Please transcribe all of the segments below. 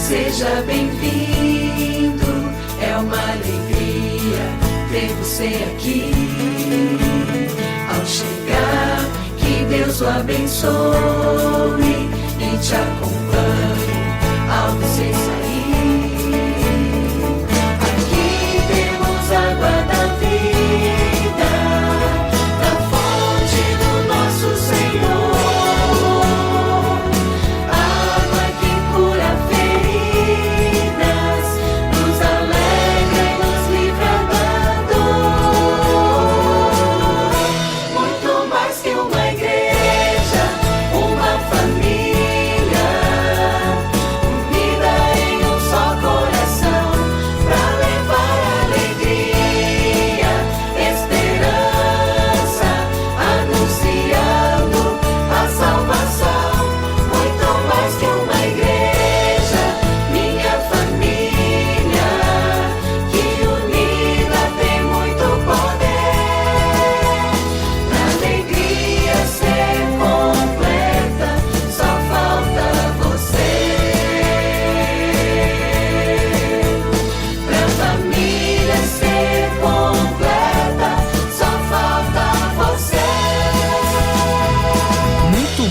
Seja bem-vindo, é uma alegria ter você aqui. Ao chegar, que Deus o abençoe e te acompanhe ao você sair. Aqui temos água da vida, da fonte do nosso Senhor.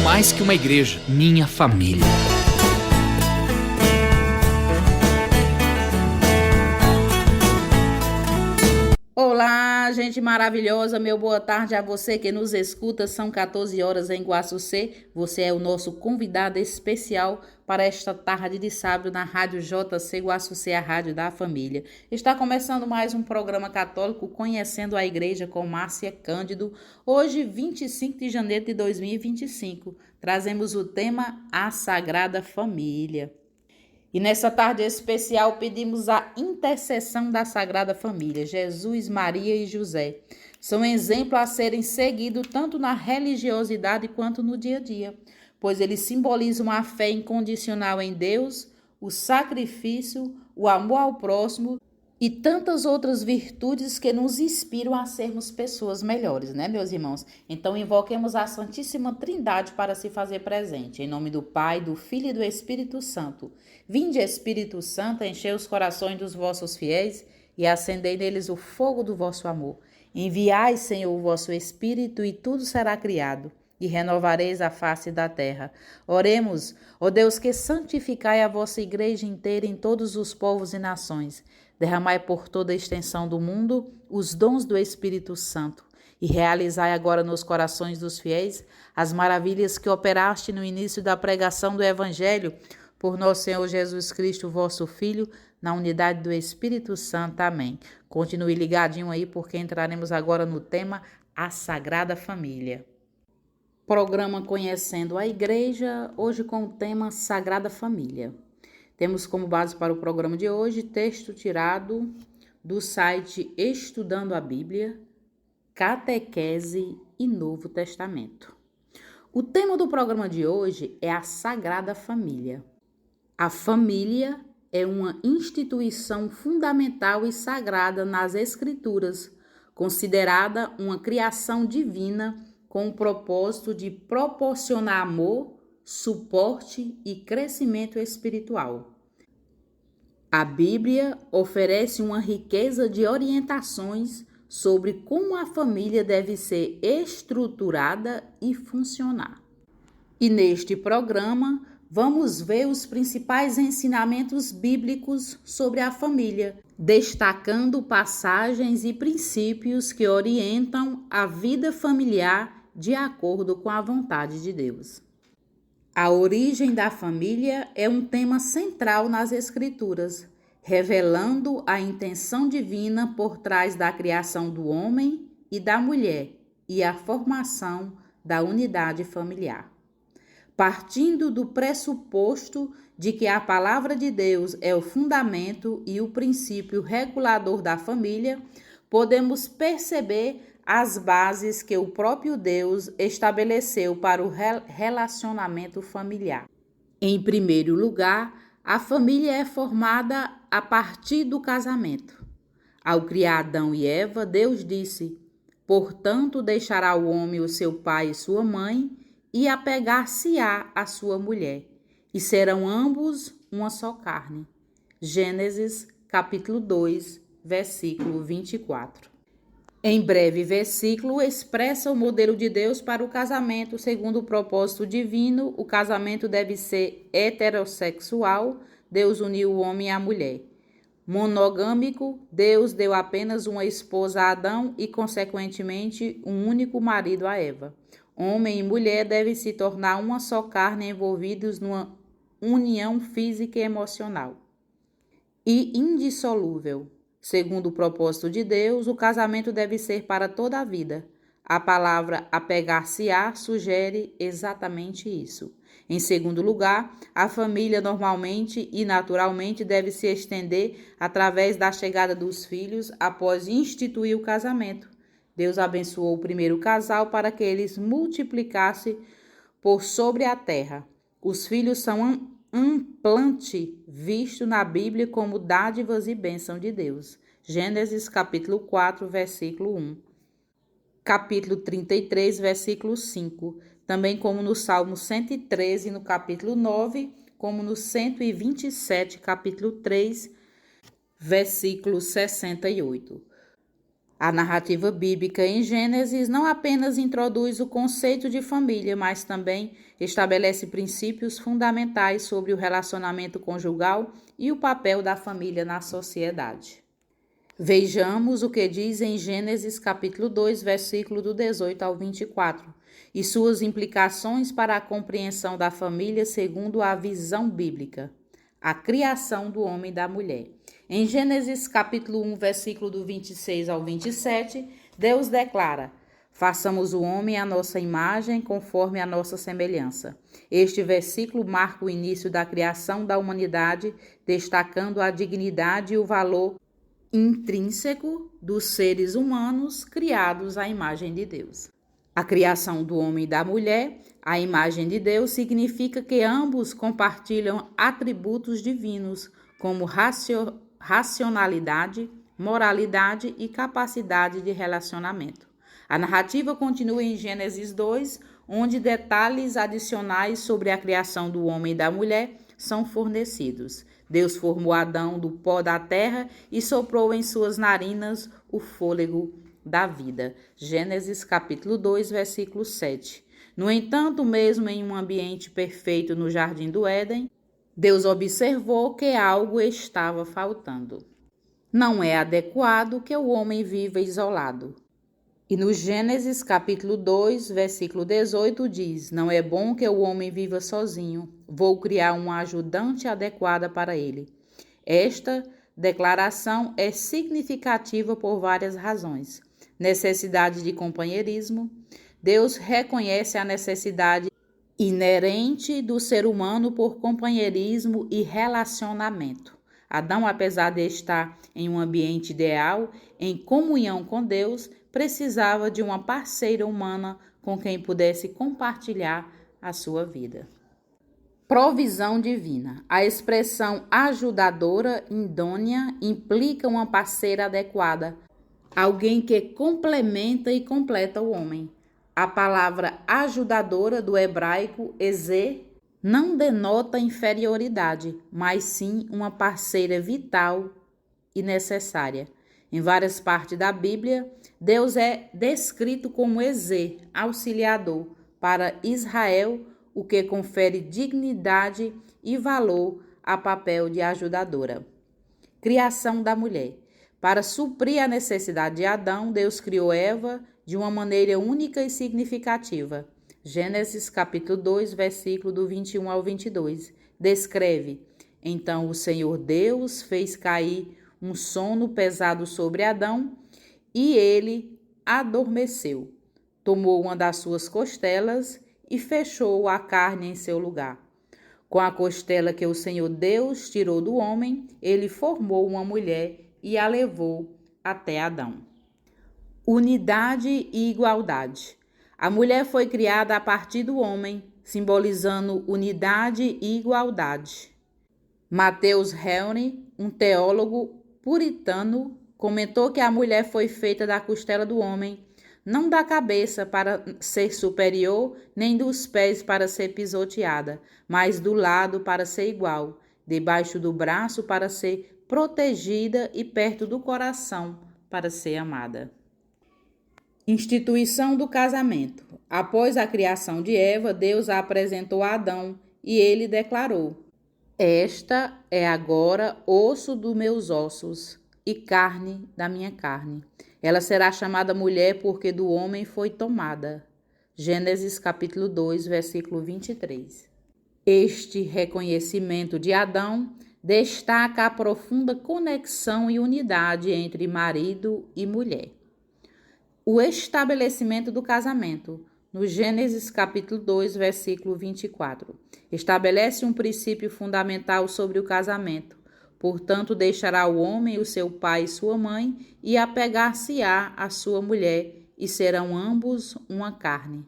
Mais que uma igreja, minha família. Olá, gente maravilhosa, meu boa tarde a você que nos escuta. São 14 horas em Guaçucê. Você é o nosso convidado especial para esta tarde de sábado na Rádio JC Guaçucê, a rádio da família. Está começando mais um programa católico Conhecendo a Igreja com Márcia Cândido. Hoje, 25 de janeiro de 2025, trazemos o tema A Sagrada Família. E nessa tarde especial pedimos a intercessão da Sagrada Família. Jesus, Maria e José são exemplos a serem seguidos tanto na religiosidade quanto no dia a dia, pois eles simbolizam a fé incondicional em Deus, o sacrifício, o amor ao próximo e tantas outras virtudes que nos inspiram a sermos pessoas melhores, né, meus irmãos? Então, invoquemos a Santíssima Trindade para se fazer presente. Em nome do Pai, do Filho e do Espírito Santo. Vinde, Espírito Santo, enchei os corações dos vossos fiéis e acendei neles o fogo do vosso amor. Enviai, Senhor, o vosso Espírito e tudo será criado, e renovareis a face da terra. Oremos, ó Deus, que santificai a vossa igreja inteira em todos os povos e nações. Derramai por toda a extensão do mundo os dons do Espírito Santo e realizai agora nos corações dos fiéis as maravilhas que operaste no início da pregação do Evangelho por nosso Senhor Jesus Cristo, vosso Filho, na unidade do Espírito Santo. Amém. Continue ligadinho aí porque entraremos agora no tema A Sagrada Família. Programa Conhecendo a Igreja, hoje com o tema Sagrada Família. Temos como base para o programa de hoje texto tirado do site Estudando a Bíblia, Catequese e Novo Testamento. O tema do programa de hoje é a Sagrada Família. A família é uma instituição fundamental e sagrada nas Escrituras, considerada uma criação divina com o propósito de proporcionar amor, suporte e crescimento espiritual. A Bíblia oferece uma riqueza de orientações sobre como a família deve ser estruturada e funcionar. E neste programa, vamos ver os principais ensinamentos bíblicos sobre a família, destacando passagens e princípios que orientam a vida familiar de acordo com a vontade de Deus. A origem da família é um tema central nas Escrituras, revelando a intenção divina por trás da criação do homem e da mulher e a formação da unidade familiar. Partindo do pressuposto de que a palavra de Deus é o fundamento e o princípio regulador da família, podemos perceber as bases que o próprio Deus estabeleceu para o relacionamento familiar. Em primeiro lugar, a família é formada a partir do casamento. Ao criar Adão e Eva, Deus disse: portanto, deixará o homem o seu pai e sua mãe, e apegar-se-á a sua mulher, e serão ambos uma só carne. Gênesis, capítulo 2, versículo 24. Em breve versículo, expressa o modelo de Deus para o casamento. Segundo o propósito divino, o casamento deve ser heterossexual. Deus uniu o homem e a mulher. Monogâmico, Deus deu apenas uma esposa a Adão e, consequentemente, um único marido a Eva. Homem e mulher devem se tornar uma só carne, envolvidos numa união física e emocional. E indissolúvel. Segundo o propósito de Deus, o casamento deve ser para toda a vida. A palavra apegar-se-á sugere exatamente isso. Em segundo lugar, a família normalmente e naturalmente deve se estender através da chegada dos filhos após instituir o casamento. Deus abençoou o primeiro casal para que eles multiplicassem por sobre a terra. Os filhos são um plante visto na Bíblia como dádivas e bênção de Deus. Gênesis capítulo 4, versículo 1. Capítulo 33, versículo 5. Também como no Salmo 113, no capítulo 9, como no 127, capítulo 3, versículo 68. A narrativa bíblica em Gênesis não apenas introduz o conceito de família, mas também estabelece princípios fundamentais sobre o relacionamento conjugal e o papel da família na sociedade. Vejamos o que diz em Gênesis capítulo 2, versículo do 18 ao 24, e suas implicações para a compreensão da família segundo a visão bíblica. A criação do homem e da mulher. Em Gênesis capítulo 1, versículo do 26 ao 27, Deus declara: façamos o homem à nossa imagem, conforme a nossa semelhança. Este versículo marca o início da criação da humanidade, destacando a dignidade e o valor intrínseco dos seres humanos criados à imagem de Deus. A criação do homem e da mulher, a imagem de Deus, significa que ambos compartilham atributos divinos, como racionalidade, moralidade e capacidade de relacionamento. A narrativa continua em Gênesis 2, onde detalhes adicionais sobre a criação do homem e da mulher são fornecidos. Deus formou Adão do pó da terra e soprou em suas narinas o fôlego da vida. Gênesis capítulo 2, versículo 7. No entanto, mesmo em um ambiente perfeito no jardim do Éden, Deus observou que algo estava faltando. Não é adequado que o homem viva isolado. E no Gênesis capítulo 2, versículo 18 diz: não é bom que o homem viva sozinho, vou criar uma ajudante adequada para ele. Esta declaração é significativa por várias razões. Necessidade de companheirismo. Deus reconhece a necessidade inerente do ser humano por companheirismo e relacionamento. Adão, apesar de estar em um ambiente ideal, em comunhão com Deus, precisava de uma parceira humana com quem pudesse compartilhar a sua vida. Provisão divina. A expressão ajudadora, idônea, implica uma parceira adequada, alguém que complementa e completa o homem. A palavra ajudadora do hebraico ezer não denota inferioridade, mas sim uma parceira vital e necessária. Em várias partes da Bíblia, Deus é descrito como ezer, auxiliador, para Israel, o que confere dignidade e valor a papel de ajudadora. Criação da mulher. Para suprir a necessidade de Adão, Deus criou Eva de uma maneira única e significativa. Gênesis capítulo 2, versículo do 21 ao 22, descreve: então o Senhor Deus fez cair um sono pesado sobre Adão e ele adormeceu. Tomou uma das suas costelas e fechou a carne em seu lugar. Com a costela que o Senhor Deus tirou do homem, ele formou uma mulher e a levou até Adão. Unidade e igualdade. A mulher foi criada a partir do homem, simbolizando unidade e igualdade. Mateus Henry, um teólogo puritano, comentou que a mulher foi feita da costela do homem, não da cabeça para ser superior, nem dos pés para ser pisoteada, mas do lado para ser igual. debaixo do braço para ser protegida e perto do coração para ser amada. Instituição do casamento. Após a criação de Eva, Deus a apresentou a Adão e ele declarou: Esta é agora osso dos meus ossos e carne da minha carne. Ela será chamada mulher porque do homem foi tomada. Gênesis capítulo 2, versículo 23. Este reconhecimento de Adão destaca a profunda conexão e unidade entre marido e mulher. O estabelecimento do casamento, no Gênesis capítulo 2, versículo 24, estabelece um princípio fundamental sobre o casamento. Portanto, deixará o homem o seu pai e sua mãe e apegar-se-á à sua mulher, e serão ambos uma carne.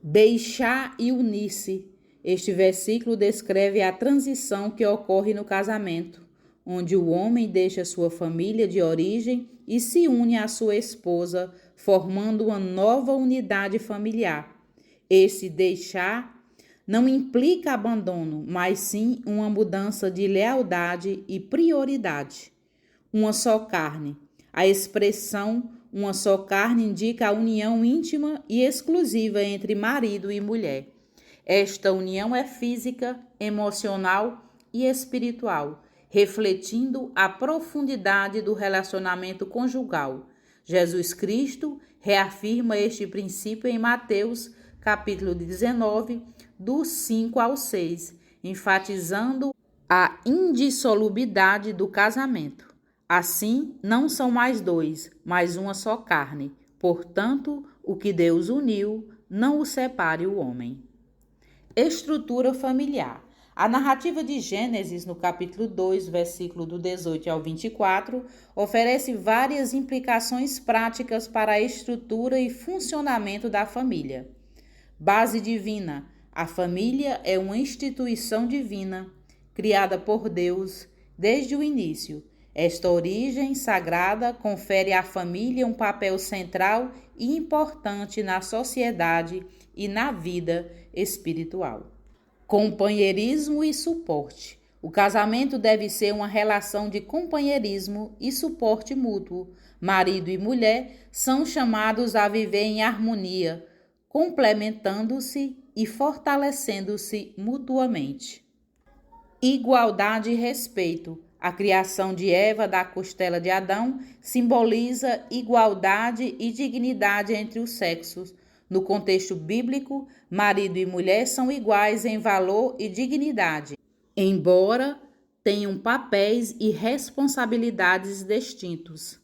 Deixar e unir-se. Este versículo descreve a transição que ocorre no casamento, onde o homem deixa sua família de origem e se une à sua esposa, formando uma nova unidade familiar. Esse deixar não implica abandono, mas sim uma mudança de lealdade e prioridade. Uma só carne. A expressão uma só carne indica a união íntima e exclusiva entre marido e mulher. Esta união é física, emocional e espiritual, refletindo a profundidade do relacionamento conjugal. Jesus Cristo reafirma este princípio em Mateus, capítulo 19, do 5 ao 6, enfatizando a indissolubilidade do casamento. Assim, não são mais dois, mas uma só carne. Portanto, o que Deus uniu, não o separe o homem. Estrutura familiar. A narrativa de Gênesis, no capítulo 2, versículo do 18 ao 24, oferece várias implicações práticas para a estrutura e funcionamento da família. Base divina. A família é uma instituição divina, criada por Deus desde o início. Esta origem sagrada confere à família um papel central e importante na sociedade e na vida espiritual. Companheirismo e suporte. O casamento deve ser uma relação de companheirismo e suporte mútuo. Marido e mulher são chamados a viver em harmonia, complementando-se e fortalecendo-se mutuamente. Igualdade e respeito. A criação de Eva da costela de Adão simboliza igualdade e dignidade entre os sexos. No contexto bíblico, marido e mulher são iguais em valor e dignidade, embora tenham papéis e responsabilidades distintos.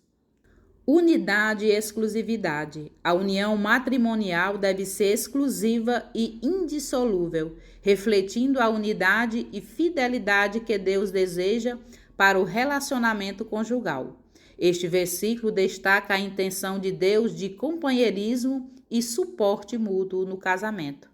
Unidade e exclusividade. A união matrimonial deve ser exclusiva e indissolúvel, refletindo a unidade e fidelidade que Deus deseja para o relacionamento conjugal. Este versículo destaca a intenção de Deus de companheirismo e suporte mútuo no casamento.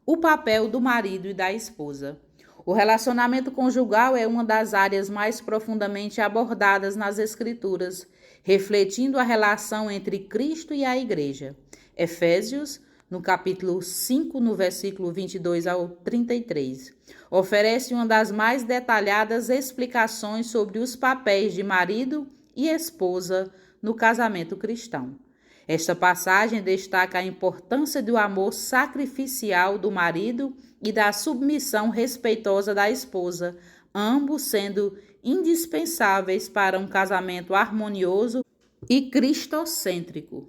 O papel do marido e da esposa. O relacionamento conjugal é uma das áreas mais profundamente abordadas nas Escrituras, refletindo a relação entre Cristo e a Igreja. Efésios, no capítulo 5, no versículo 22 ao 33, oferece uma das mais detalhadas explicações sobre os papéis de marido e esposa no casamento cristão. Esta passagem destaca a importância do amor sacrificial do marido e da submissão respeitosa da esposa, ambos sendo indispensáveis para um casamento harmonioso e cristocêntrico.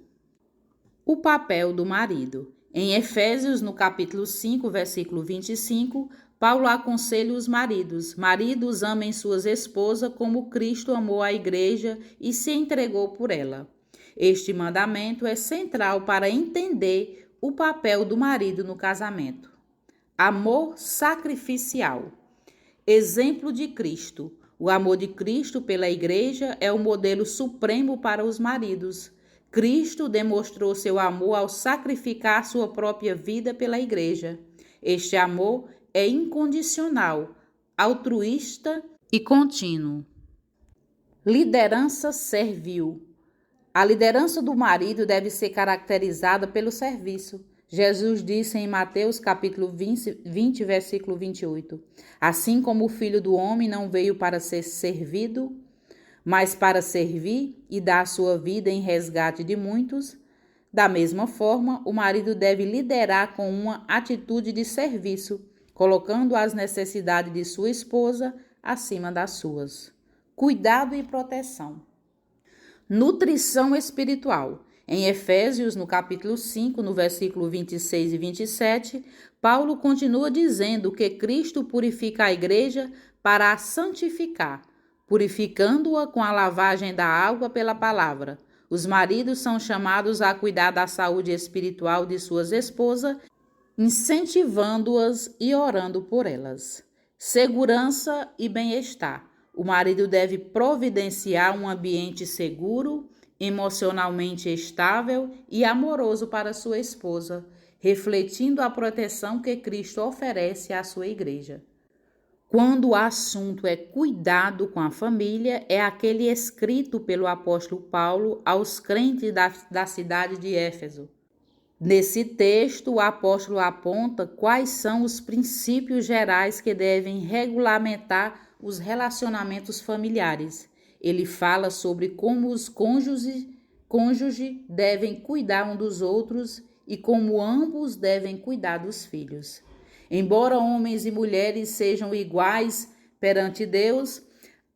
O papel do marido. Em Efésios, no capítulo 5, versículo 25, Paulo aconselha os maridos: maridos, amem suas esposas como Cristo amou a igreja e se entregou por ela. Este mandamento é central para entender o papel do marido no casamento. Amor sacrificial. Exemplo de Cristo. O amor de Cristo pela igreja é o modelo supremo para os maridos. Cristo demonstrou seu amor ao sacrificar sua própria vida pela igreja. Este amor é incondicional, altruísta e contínuo. Liderança servil. A liderança do marido deve ser caracterizada pelo serviço. Jesus disse em Mateus capítulo 20, versículo 28, assim como o Filho do Homem não veio para ser servido, mas para servir e dar sua vida em resgate de muitos, da mesma forma, o marido deve liderar com uma atitude de serviço, colocando as necessidades de sua esposa acima das suas. Cuidado e proteção. Nutrição espiritual. Em Efésios, no capítulo 5, no versículo 26 e 27, Paulo continua dizendo que Cristo purifica a igreja para a santificar, purificando-a com a lavagem da água pela palavra. Os maridos são chamados a cuidar da saúde espiritual de suas esposas, incentivando-as e orando por elas. Segurança e bem-estar. O marido deve providenciar um ambiente seguro, emocionalmente estável e amoroso para sua esposa, refletindo a proteção que Cristo oferece à sua igreja. Quando o assunto é cuidado com a família, é aquele escrito pelo apóstolo Paulo aos crentes da cidade de Éfeso. Nesse texto, o apóstolo aponta quais são os princípios gerais que devem regulamentar os relacionamentos familiares. Ele fala sobre como os cônjuges devem cuidar um dos outros e como ambos devem cuidar dos filhos. Embora homens e mulheres sejam iguais perante Deus,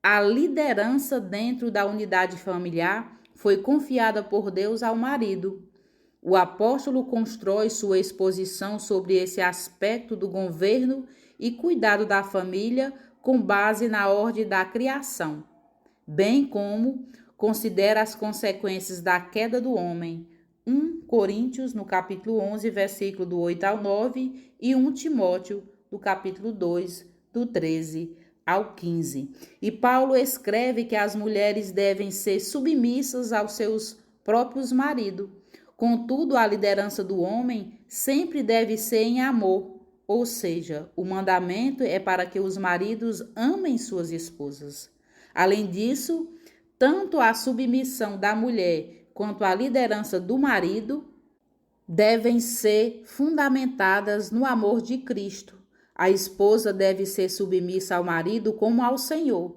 a liderança dentro da unidade familiar foi confiada por Deus ao marido. O apóstolo constrói sua exposição sobre esse aspecto do governo e cuidado da família com base na ordem da criação, bem como considera as consequências da queda do homem. 1 Coríntios, no capítulo 11, versículo do 8 ao 9, e 1 Timóteo, no capítulo 2, do 13 ao 15. E Paulo escreve que as mulheres devem ser submissas aos seus próprios maridos. Contudo, a liderança do homem sempre deve ser em amor, ou seja, o mandamento é para que os maridos amem suas esposas. Além disso, tanto a submissão da mulher quanto a liderança do marido devem ser fundamentadas no amor de Cristo. A esposa deve ser submissa ao marido como ao Senhor.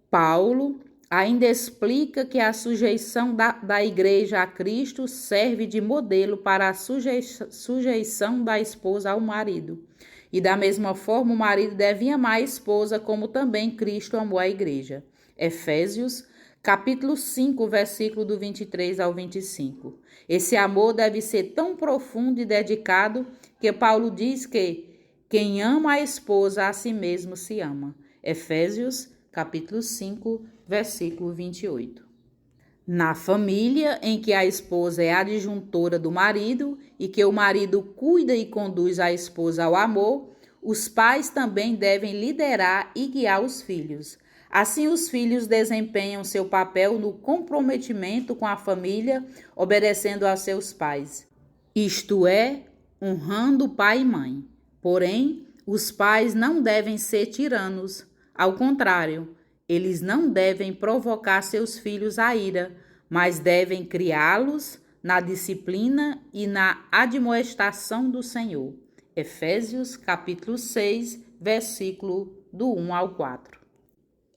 Paulo ainda explica que a sujeição da igreja a Cristo serve de modelo para a sujeição da esposa ao marido. E da mesma forma, o marido deve amar a esposa como também Cristo amou a igreja. Efésios, capítulo 5, versículo do 23 ao 25. Esse amor deve ser tão profundo e dedicado que Paulo diz que quem ama a esposa a si mesmo se ama. Efésios, capítulo 5, versículo 28. Na família em que a esposa é adjuntora do marido e que o marido cuida e conduz a esposa ao amor, os pais também devem liderar e guiar os filhos. Assim, os filhos desempenham seu papel no comprometimento com a família, obedecendo a seus pais, isto é, honrando pai e mãe. Porém, os pais não devem ser tiranos. Ao contrário, eles não devem provocar seus filhos à ira, mas devem criá-los na disciplina e na admoestação do Senhor. Efésios, capítulo 6, versículo do 1 ao 4.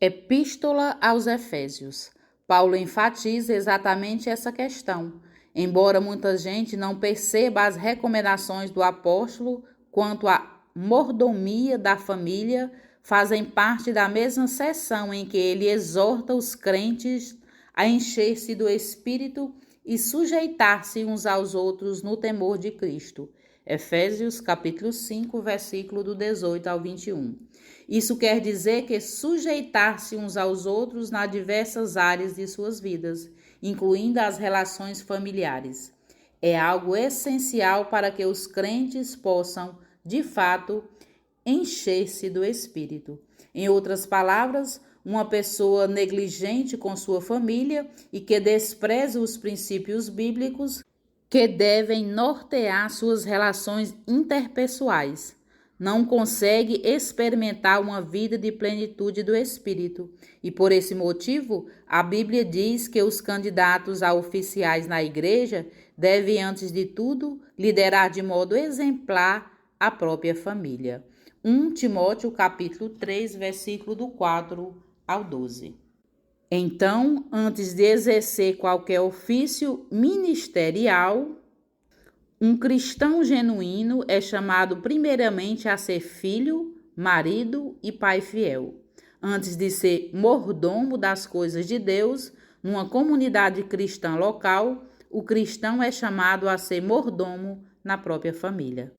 Epístola aos Efésios. Paulo enfatiza exatamente essa questão. Embora muita gente não perceba as recomendações do apóstolo quanto à mordomia da família, fazem parte da mesma seção em que ele exorta os crentes a encher-se do Espírito e sujeitar-se uns aos outros no temor de Cristo. Efésios, capítulo 5, versículo do 18 ao 21. Isso quer dizer que sujeitar-se uns aos outros nas diversas áreas de suas vidas, incluindo as relações familiares. É algo essencial para que os crentes possam, de fato, encher-se do Espírito. Em outras palavras, uma pessoa negligente com sua família e que despreza os princípios bíblicos que devem nortear suas relações interpessoais, não consegue experimentar uma vida de plenitude do Espírito. E por esse motivo, a Bíblia diz que os candidatos a oficiais na igreja deve, antes de tudo, liderar de modo exemplar a própria família. 1 Timóteo capítulo 3, versículo do 4 ao 12. Então, antes de exercer qualquer ofício ministerial, um cristão genuíno é chamado primeiramente a ser filho, marido e pai fiel. Antes de ser mordomo das coisas de Deus, numa comunidade cristã local, o cristão é chamado a ser mordomo na própria família.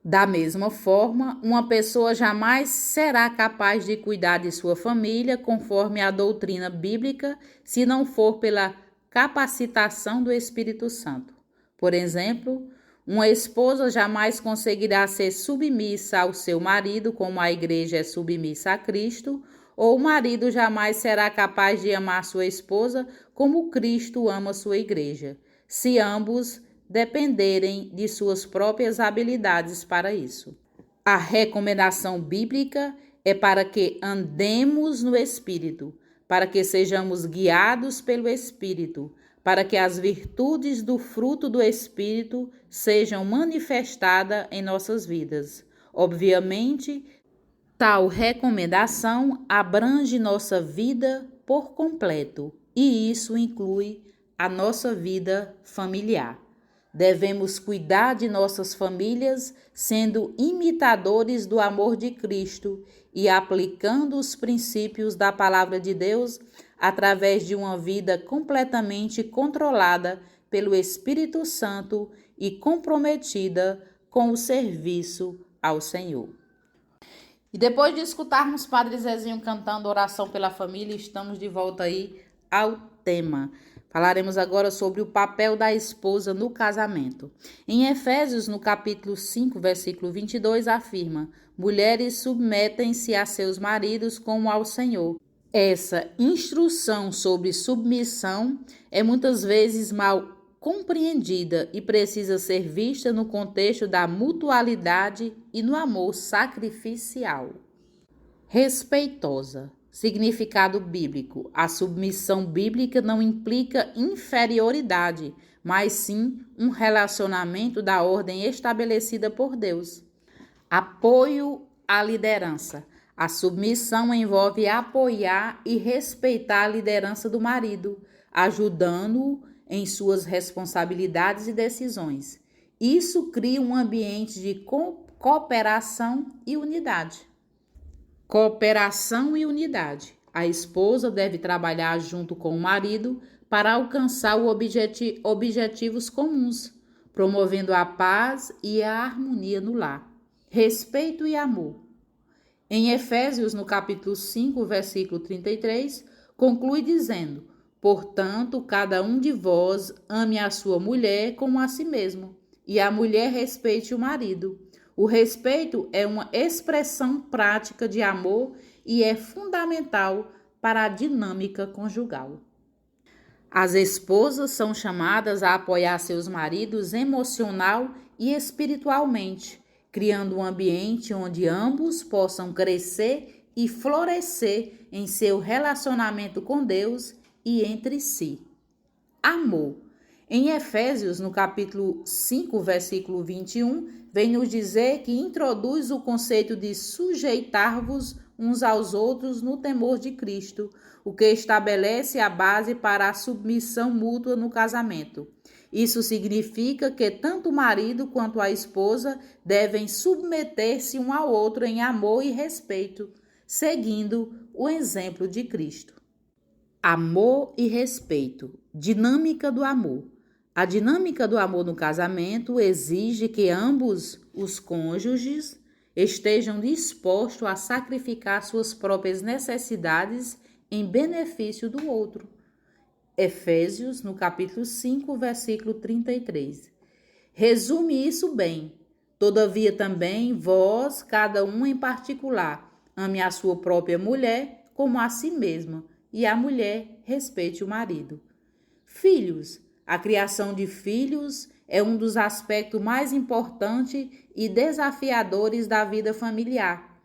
Da mesma forma, uma pessoa jamais será capaz de cuidar de sua família conforme a doutrina bíblica se não for pela capacitação do Espírito Santo. Por exemplo, uma esposa jamais conseguirá ser submissa ao seu marido como a igreja é submissa a Cristo, ou o marido jamais será capaz de amar sua esposa como Cristo ama sua igreja, se ambos dependerem de suas próprias habilidades para isso. A recomendação bíblica é para que andemos no Espírito, para que sejamos guiados pelo Espírito, para que as virtudes do fruto do Espírito sejam manifestadas em nossas vidas. Obviamente, tal recomendação abrange nossa vida por completo, e isso inclui a nossa vida familiar. Devemos cuidar de nossas famílias sendo imitadores do amor de Cristo e aplicando os princípios da palavra de Deus através de uma vida completamente controlada pelo Espírito Santo e comprometida com o serviço ao Senhor. E depois de escutarmos Padre Zezinho cantando oração pela família, estamos de volta aí ao tema. Falaremos agora sobre o papel da esposa no casamento. Em Efésios, no capítulo 5, versículo 22, afirma: mulheres, submetem-se a seus maridos como ao Senhor. Essa instrução sobre submissão é muitas vezes mal compreendida e precisa ser vista no contexto da mutualidade e no amor sacrificial. Respeitosa. Significado bíblico. A submissão bíblica não implica inferioridade, mas sim um relacionamento da ordem estabelecida por Deus. Apoio à liderança. A submissão envolve apoiar e respeitar a liderança do marido, ajudando-o em suas responsabilidades e decisões. Isso cria um ambiente de cooperação e unidade. Cooperação e unidade. A esposa deve trabalhar junto com o marido para alcançar objetivos comuns, promovendo a paz e a harmonia no lar. Respeito e amor. Em Efésios, no capítulo 5, versículo 33, conclui dizendo: portanto, cada um de vós ame a sua mulher como a si mesmo, e a mulher respeite o marido. O respeito é uma expressão prática de amor e é fundamental para a dinâmica conjugal. As esposas são chamadas a apoiar seus maridos emocional e espiritualmente, criando um ambiente onde ambos possam crescer e florescer em seu relacionamento com Deus e entre si. Amor. Em Efésios, no capítulo 5, versículo 21, vem nos dizer que introduz o conceito de sujeitar-vos uns aos outros no temor de Cristo, o que estabelece a base para a submissão mútua no casamento. Isso significa que tanto o marido quanto a esposa devem submeter-se um ao outro em amor e respeito, seguindo o exemplo de Cristo. Amor e respeito. Dinâmica do amor. A dinâmica do amor no casamento exige que ambos os cônjuges estejam dispostos a sacrificar suas próprias necessidades em benefício do outro. Efésios, no capítulo 5, versículo 33. Resume isso bem. Todavia também vós, cada um em particular, ame a sua própria mulher como a si mesma, e a mulher respeite o marido. Filhos. A criação de filhos é um dos aspectos mais importantes e desafiadores da vida familiar.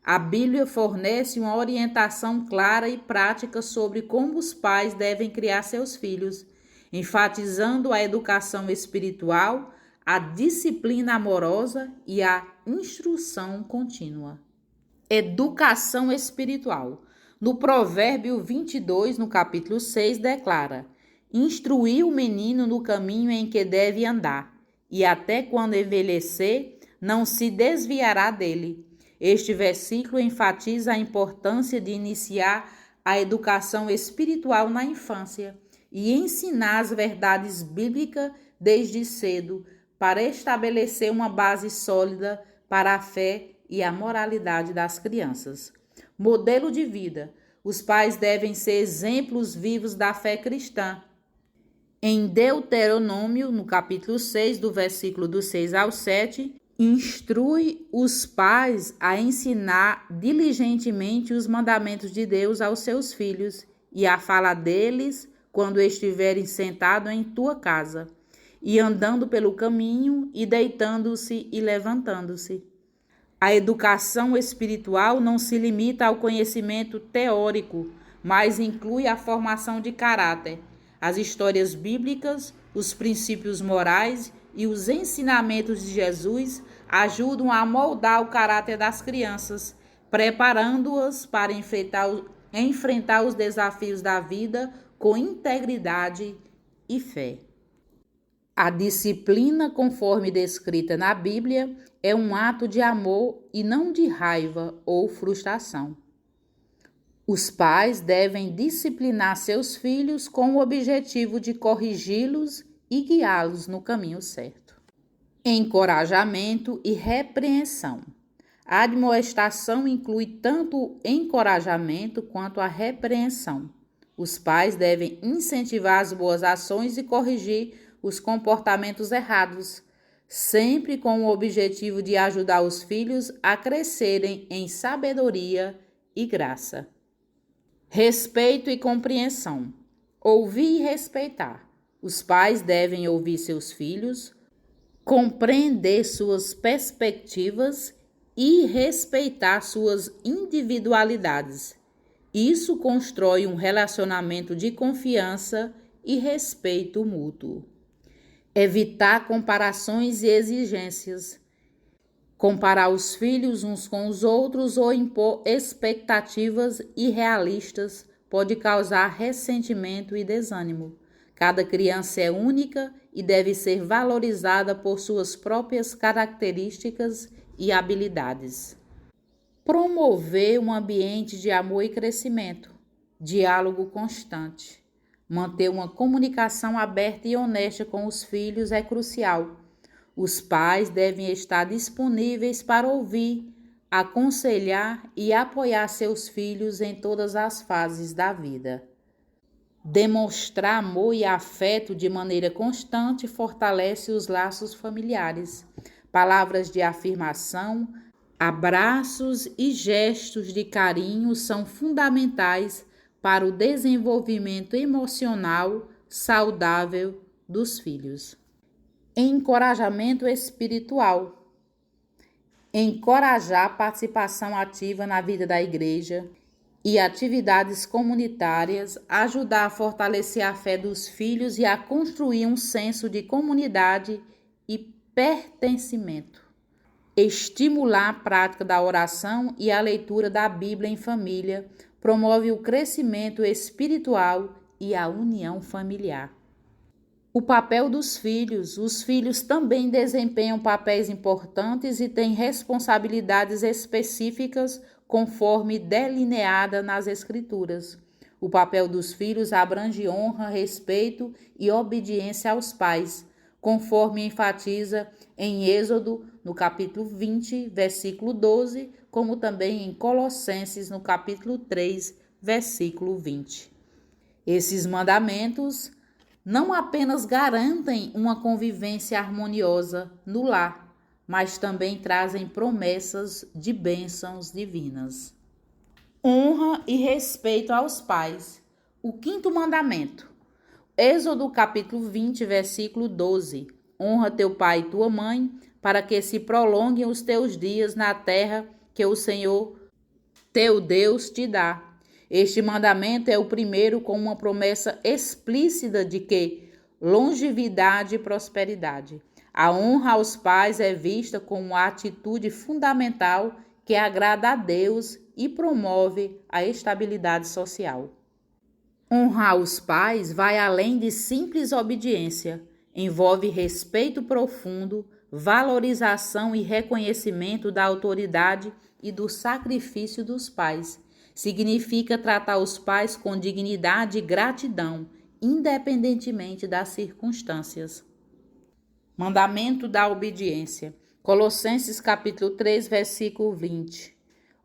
A Bíblia fornece uma orientação clara e prática sobre como os pais devem criar seus filhos. enfatizando a educação espiritual, a disciplina amorosa e a instrução contínua. Educação espiritual. No Provérbio 22, no capítulo 6, declara: instruir o menino no caminho em que deve andar, e até quando envelhecer, não se desviará dele. Este versículo enfatiza a importância de iniciar a educação espiritual na infância e ensinar as verdades bíblicas desde cedo, para estabelecer uma base sólida para a fé e a moralidade das crianças. Modelo de vida. Os pais devem ser exemplos vivos da fé cristã. Em Deuteronômio, no capítulo 6, do versículo do 6 ao 7, instrui os pais a ensinar diligentemente os mandamentos de Deus aos seus filhos e a falar deles quando estiverem sentados em tua casa, e andando pelo caminho, e deitando-se e levantando-se. A educação espiritual não se limita ao conhecimento teórico, mas inclui a formação de caráter, as histórias bíblicas, os princípios morais e os ensinamentos de Jesus ajudam a moldar o caráter das crianças, preparando-as para enfrentar os desafios da vida com integridade e fé. A disciplina, conforme descrita na Bíblia, é um ato de amor e não de raiva ou frustração. Os pais devem disciplinar seus filhos com o objetivo de corrigi-los e guiá-los no caminho certo. Encorajamento e repreensão. A admoestação inclui tanto o encorajamento quanto a repreensão. Os pais devem incentivar as boas ações e corrigir os comportamentos errados, sempre com o objetivo de ajudar os filhos a crescerem em sabedoria e graça. Respeito e compreensão. Ouvir e respeitar. Os pais devem ouvir seus filhos, compreender suas perspectivas e respeitar suas individualidades. Isso constrói um relacionamento de confiança e respeito mútuo. Evitar comparações e exigências. Comparar os filhos uns com os outros ou impor expectativas irrealistas pode causar ressentimento e desânimo. Cada criança é única e deve ser valorizada por suas próprias características e habilidades. Promover um ambiente de amor e crescimento, diálogo constante. Manter uma comunicação aberta e honesta com os filhos é crucial. Os pais devem estar disponíveis para ouvir, aconselhar e apoiar seus filhos em todas as fases da vida. Demonstrar amor e afeto de maneira constante fortalece os laços familiares. Palavras de afirmação, abraços e gestos de carinho são fundamentais para o desenvolvimento emocional saudável dos filhos. Encorajamento espiritual. Encorajar a participação ativa na vida da igreja e atividades comunitárias, ajudar a fortalecer a fé dos filhos e a construir um senso de comunidade e pertencimento. Estimular a prática da oração e a leitura da Bíblia em família promove o crescimento espiritual e a união familiar. O papel dos filhos. Os filhos também desempenham papéis importantes e têm responsabilidades específicas conforme delineada nas Escrituras. O papel dos filhos abrange honra, respeito e obediência aos pais, conforme enfatiza em Êxodo, no capítulo 20, versículo 12, como também em Colossenses, no capítulo 3, versículo 20. Esses mandamentos não apenas garantem uma convivência harmoniosa no lar, mas também trazem promessas de bênçãos divinas. Honra e respeito aos pais. O quinto mandamento. Êxodo capítulo 20, versículo 12. Honra teu pai e tua mãe, para que se prolonguem os teus dias na terra que o Senhor, teu Deus, te dá. Este mandamento é o primeiro com uma promessa explícita de que longevidade e prosperidade. A honra aos pais é vista como uma atitude fundamental que agrada a Deus e promove a estabilidade social. Honrar os pais vai além de simples obediência, envolve respeito profundo, valorização e reconhecimento da autoridade e do sacrifício dos pais. Significa tratar os pais com dignidade e gratidão, independentemente das circunstâncias. Mandamento da obediência. Colossenses capítulo 3, versículo 20.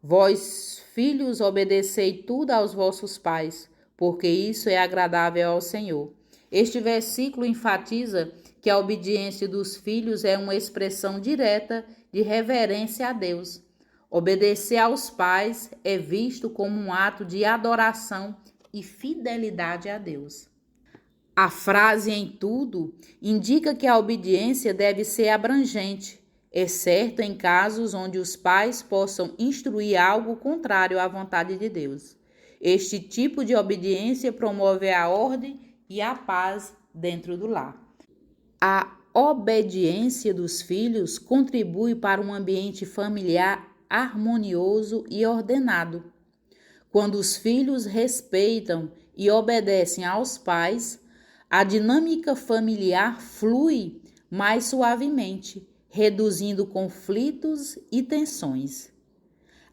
Vós, filhos, obedecei tudo aos vossos pais, porque isso é agradável ao Senhor. Este versículo enfatiza que a obediência dos filhos é uma expressão direta de reverência a Deus. Obedecer aos pais é visto como um ato de adoração e fidelidade a Deus. A frase em tudo indica que a obediência deve ser abrangente, exceto em casos onde os pais possam instruir algo contrário à vontade de Deus. Este tipo de obediência promove a ordem e a paz dentro do lar. A obediência dos filhos contribui para um ambiente familiar harmonioso e ordenado. Quando os filhos respeitam e obedecem aos pais, a dinâmica familiar flui mais suavemente, reduzindo conflitos e tensões.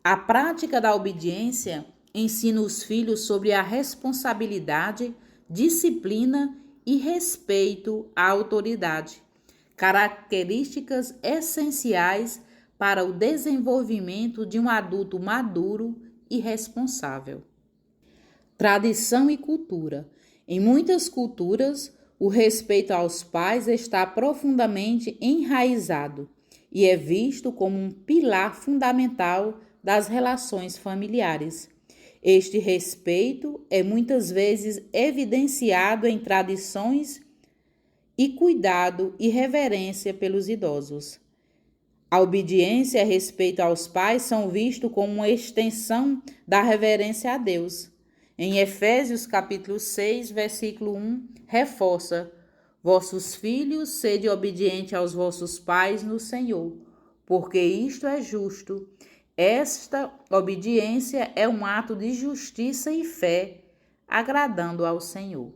A prática da obediência ensina os filhos sobre a responsabilidade, disciplina e respeito à autoridade, características essenciais para o desenvolvimento de um adulto maduro e responsável. Tradição e cultura. Em muitas culturas, o respeito aos pais está profundamente enraizado e é visto como um pilar fundamental das relações familiares. Este respeito é muitas vezes evidenciado em tradições e cuidado e reverência pelos idosos. A obediência e respeito aos pais são vistos como uma extensão da reverência a Deus. Em Efésios capítulo 6, versículo 1, reforça: vossos filhos, sede obedientes aos vossos pais no Senhor, porque isto é justo. Esta obediência é um ato de justiça e fé, agradando ao Senhor.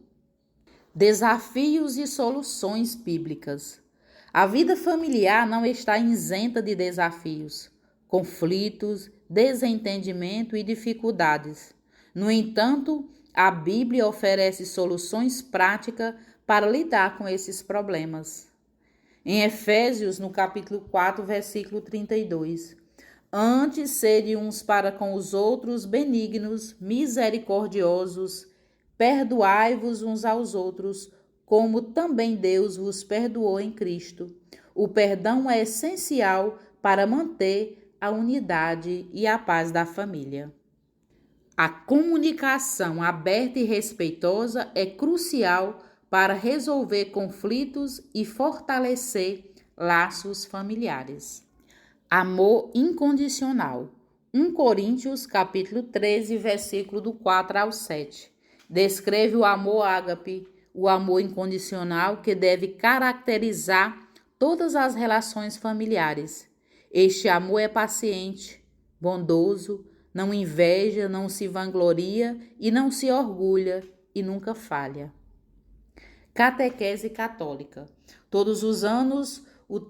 Desafios e soluções bíblicas. A vida familiar não está isenta de desafios, conflitos, desentendimento e dificuldades. No entanto, a Bíblia oferece soluções práticas para lidar com esses problemas. Em Efésios, no capítulo 4, versículo 32, antes sede uns para com os outros benignos, misericordiosos, perdoai-vos uns aos outros, como também Deus vos perdoou em Cristo. O perdão é essencial para manter a unidade e a paz da família. A comunicação aberta e respeitosa é crucial para resolver conflitos e fortalecer laços familiares. Amor incondicional. 1 Coríntios, capítulo 13, versículo do 4 ao 7. Descreve o amor ágape, o amor incondicional que deve caracterizar todas as relações familiares. Este amor é paciente, bondoso, não inveja, não se vangloria e não se orgulha e nunca falha. Catequese católica. Todos os anos, o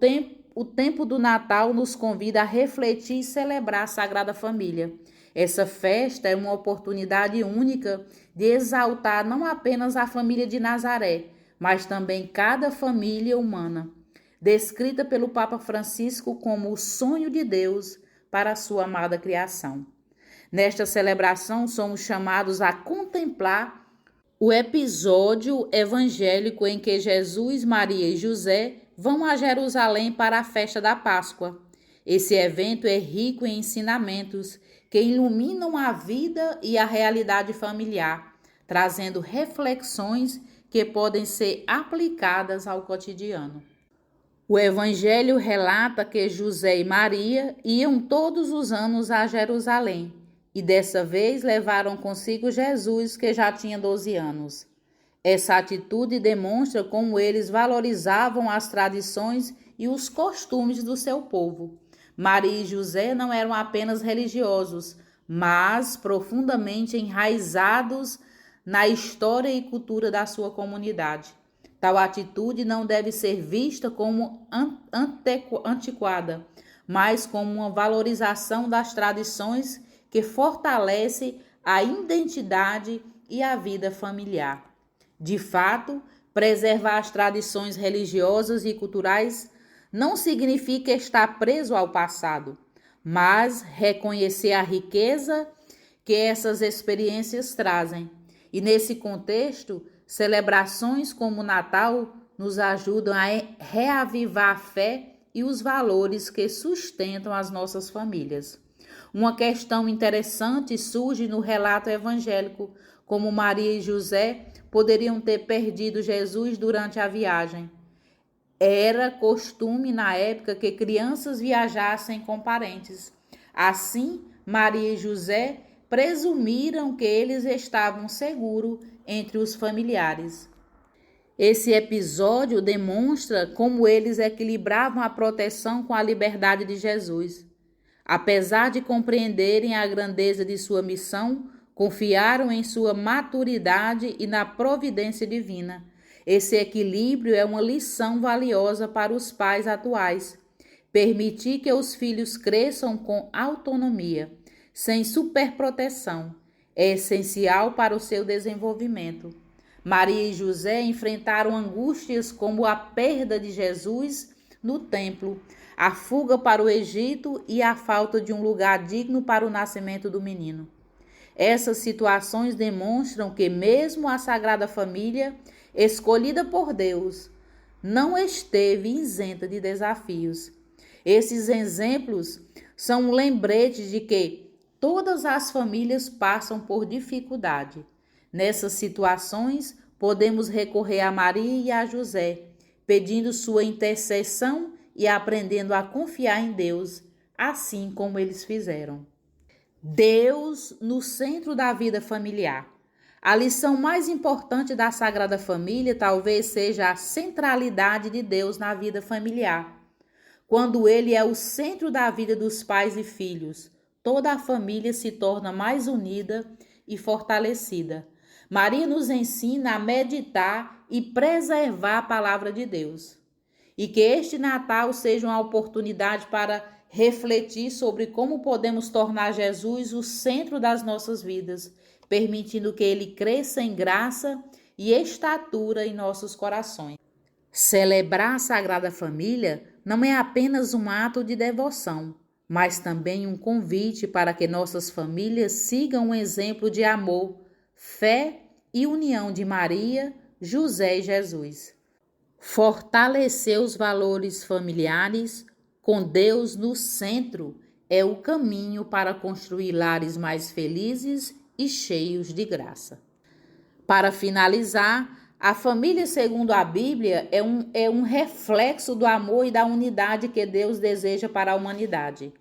tempo do Natal nos convida a refletir e celebrar a Sagrada Família. Essa festa é uma oportunidade única de exaltar não apenas a família de Nazaré, mas também cada família humana, descrita pelo Papa Francisco como o sonho de Deus para a sua amada criação. Nesta celebração, somos chamados a contemplar o episódio evangélico em que Jesus, Maria e José vão a Jerusalém para a festa da Páscoa. Esse evento é rico em ensinamentos que iluminam a vida e a realidade familiar, trazendo reflexões que podem ser aplicadas ao cotidiano. O Evangelho relata que José e Maria iam todos os anos a Jerusalém e dessa vez levaram consigo Jesus, que já tinha 12 anos. Essa atitude demonstra como eles valorizavam as tradições e os costumes do seu povo. Maria e José não eram apenas religiosos, mas profundamente enraizados na história e cultura da sua comunidade. Tal atitude não deve ser vista como antiquada, mas como uma valorização das tradições que fortalece a identidade e a vida familiar. De fato, preservar as tradições religiosas e culturais não significa estar preso ao passado, mas reconhecer a riqueza que essas experiências trazem. E nesse contexto, celebrações como o Natal nos ajudam a reavivar a fé e os valores que sustentam as nossas famílias. Uma questão interessante surge no relato evangélico, como Maria e José poderiam ter perdido Jesus durante a viagem. Era costume na época que crianças viajassem com parentes. Assim, Maria e José presumiram que eles estavam seguros entre os familiares. Esse episódio demonstra como eles equilibravam a proteção com a liberdade de Jesus. Apesar de compreenderem a grandeza de sua missão, confiaram em sua maturidade e na providência divina. Esse equilíbrio é uma lição valiosa para os pais atuais. Permitir que os filhos cresçam com autonomia, sem superproteção, é essencial para o seu desenvolvimento. Maria e José enfrentaram angústias como a perda de Jesus no templo, a fuga para o Egito e a falta de um lugar digno para o nascimento do menino. Essas situações demonstram que mesmo a Sagrada Família, escolhida por Deus, não esteve isenta de desafios. Esses exemplos são um lembrete de que todas as famílias passam por dificuldade. Nessas situações, podemos recorrer a Maria e a José, pedindo sua intercessão e aprendendo a confiar em Deus, assim como eles fizeram. Deus no centro da vida familiar. A lição mais importante da Sagrada Família talvez seja a centralidade de Deus na vida familiar. Quando Ele é o centro da vida dos pais e filhos, toda a família se torna mais unida e fortalecida. Maria nos ensina a meditar e preservar a palavra de Deus. E que este Natal seja uma oportunidade para refletir sobre como podemos tornar Jesus o centro das nossas vidas, permitindo que Ele cresça em graça e estatura em nossos corações. Celebrar a Sagrada Família não é apenas um ato de devoção, mas também um convite para que nossas famílias sigam um exemplo de amor, fé e união de Maria, José e Jesus. Fortalecer os valores familiares com Deus no centro é o caminho para construir lares mais felizes e cheios de graça. Para finalizar, a família segundo a Bíblia é um reflexo do amor e da unidade que Deus deseja para a humanidade.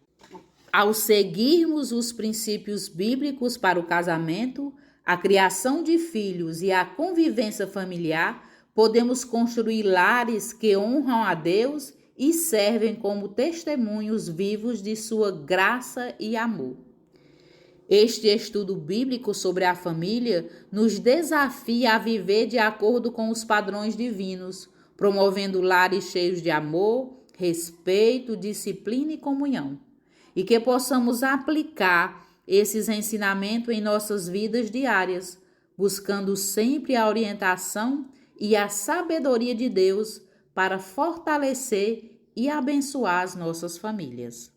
Ao seguirmos os princípios bíblicos para o casamento, a criação de filhos e a convivência familiar, podemos construir lares que honram a Deus e servem como testemunhos vivos de sua graça e amor. Este estudo bíblico sobre a família nos desafia a viver de acordo com os padrões divinos, promovendo lares cheios de amor, respeito, disciplina e comunhão. E que possamos aplicar esses ensinamentos em nossas vidas diárias, buscando sempre a orientação e a sabedoria de Deus para fortalecer e abençoar as nossas famílias.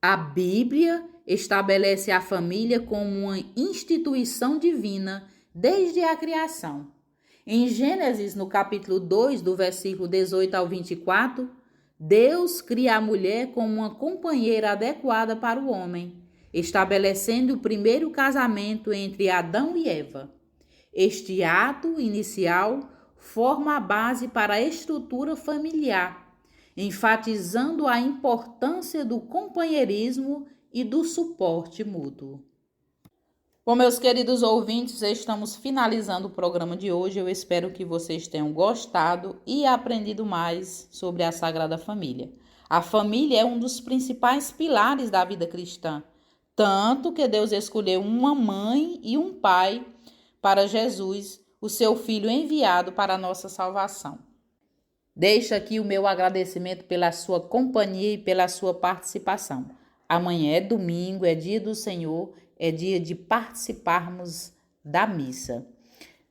A Bíblia estabelece a família como uma instituição divina desde a criação. Em Gênesis, no capítulo 2, do versículo 18 ao 24, Deus cria a mulher como uma companheira adequada para o homem, estabelecendo o primeiro casamento entre Adão e Eva. Este ato inicial forma a base para a estrutura familiar, enfatizando a importância do companheirismo e do suporte mútuo. Bom, meus queridos ouvintes, estamos finalizando o programa de hoje. Eu espero que vocês tenham gostado e aprendido mais sobre a Sagrada Família. A família é um dos principais pilares da vida cristã, tanto que Deus escolheu uma mãe e um pai para Jesus, o seu Filho enviado para a nossa salvação. Deixo aqui o meu agradecimento pela sua companhia e pela sua participação. Amanhã é domingo, é dia do Senhor, é dia de participarmos da missa.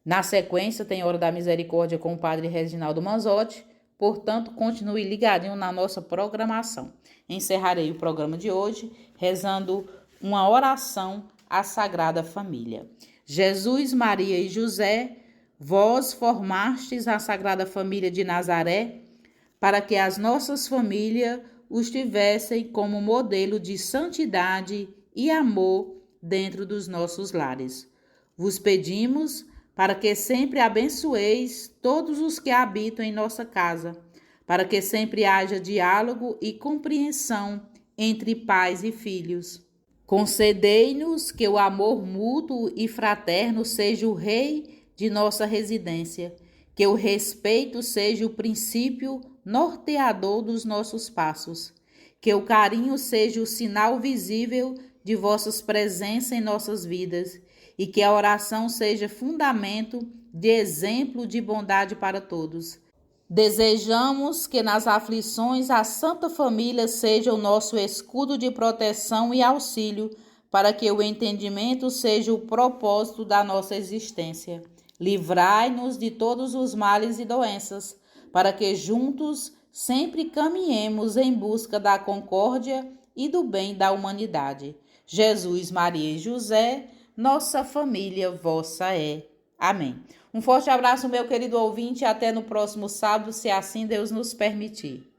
Na sequência, tem Hora da Misericórdia com o Padre Reginaldo Manzotti, portanto, continue ligadinho na nossa programação. Encerrarei o programa de hoje rezando uma oração à Sagrada Família. Jesus, Maria e José, vós formastes a Sagrada Família de Nazaré, para que as nossas famílias os tivessem como modelo de santidade e amor dentro dos nossos lares. Vos pedimos para que sempre abençoeis todos os que habitam em nossa casa, para que sempre haja diálogo e compreensão entre pais e filhos. Concedei-nos que o amor mútuo e fraterno seja o rei de nossa residência, que o respeito seja o princípio norteador dos nossos passos, que o carinho seja o sinal visível de vossas presenças em nossas vidas e que a oração seja fundamento de exemplo de bondade para todos. Desejamos que nas aflições a Santa Família seja o nosso escudo de proteção e auxílio, para que o entendimento seja o propósito da nossa existência. Livrai-nos de todos os males e doenças, para que juntos sempre caminhemos em busca da concórdia e do bem da humanidade. Jesus, Maria e José, nossa família vossa é. Amém. Um forte abraço, meu querido ouvinte, e até no próximo sábado, se assim Deus nos permitir.